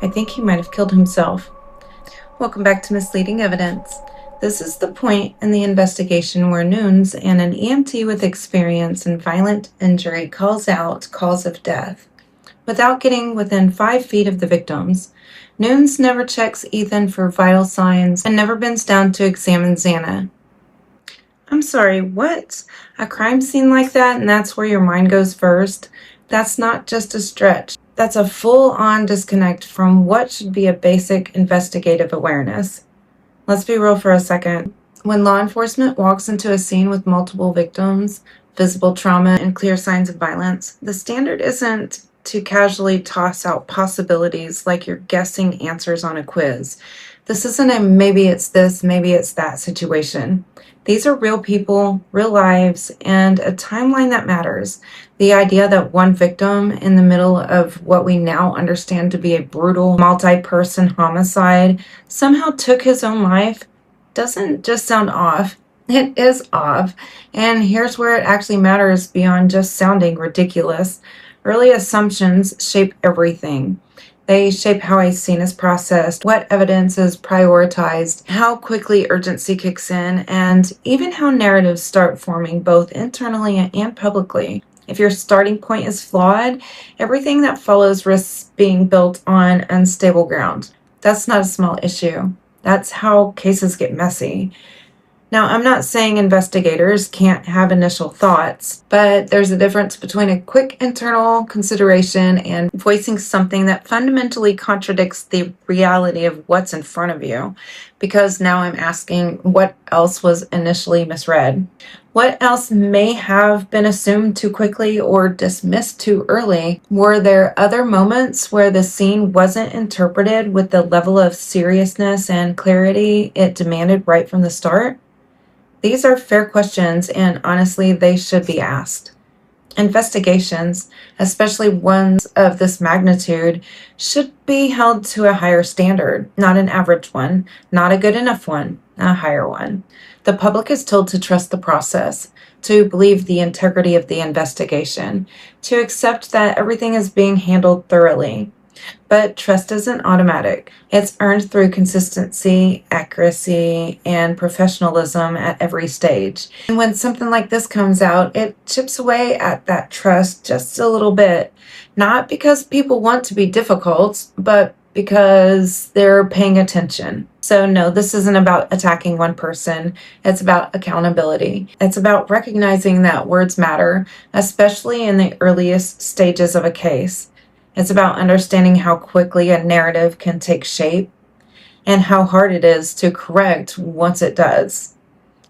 I think he might have killed himself. Welcome back to Misleading Evidence. This is the point in the investigation where Nunes and an EMT with experience in violent injury calls out cause of death. Without getting within 5 feet of the victims, Nunes never checks Ethan for vital signs and never bends down to examine Xana. I'm sorry, what? A crime scene like that and that's where your mind goes first? That's not just a stretch. That's a full-on disconnect from what should be a basic investigative awareness. Let's be real for a second. When law enforcement walks into a scene with multiple victims, visible trauma, and clear signs of violence, the standard isn't to casually toss out possibilities like you're guessing answers on a quiz. This isn't a maybe it's this, maybe it's that situation. These are real people, real lives, and a timeline that matters. The idea that one victim in the middle of what we now understand to be a brutal multi-person homicide somehow took his own life doesn't just sound off. It is off. And here's where it actually matters beyond just sounding ridiculous. Early assumptions shape everything. They shape how a scene is processed, what evidence is prioritized, how quickly urgency kicks in, and even how narratives start forming both internally and publicly. If your starting point is flawed, everything that follows risks being built on unstable ground. That's not a small issue. That's how cases get messy. Now, I'm not saying investigators can't have initial thoughts, but there's a difference between a quick internal consideration and voicing something that fundamentally contradicts the reality of what's in front of you. Because now I'm asking, what else was initially misread? What else may have been assumed too quickly or dismissed too early? Were there other moments where the scene wasn't interpreted with the level of seriousness and clarity it demanded right from the start? These are fair questions, and honestly, they should be asked. Investigations, especially ones of this magnitude, should be held to a higher standard, not an average one, not a good enough one, a higher one. The public is told to trust the process, to believe the integrity of the investigation, to accept that everything is being handled thoroughly. But trust isn't automatic. It's earned through consistency, accuracy, and professionalism at every stage. And when something like this comes out, it chips away at that trust just a little bit. Not because people want to be difficult, but because they're paying attention. So no, this isn't about attacking one person. It's about accountability. It's about recognizing that words matter, especially in the earliest stages of a case. It's about understanding how quickly a narrative can take shape and how hard it is to correct once it does.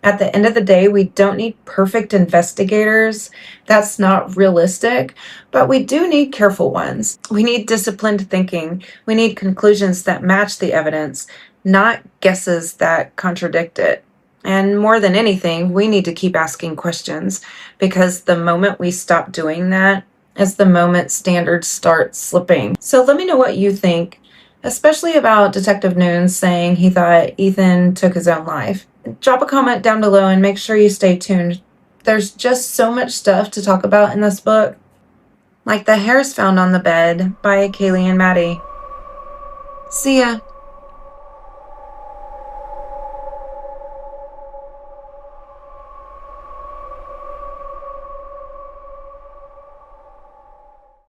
At the end of the day, we don't need perfect investigators. That's not realistic, but we do need careful ones. We need disciplined thinking. We need conclusions that match the evidence, not guesses that contradict it. And more than anything, we need to keep asking questions, because the moment we stop doing that is the moment standards start slipping. So let me know what you think, especially about Detective Nunes saying he thought Ethan took his own life. Drop a comment down below and make sure you stay tuned. There's just so much stuff to talk about in this book, like the hairs found on the bed by Kaylee and Maddie. See ya!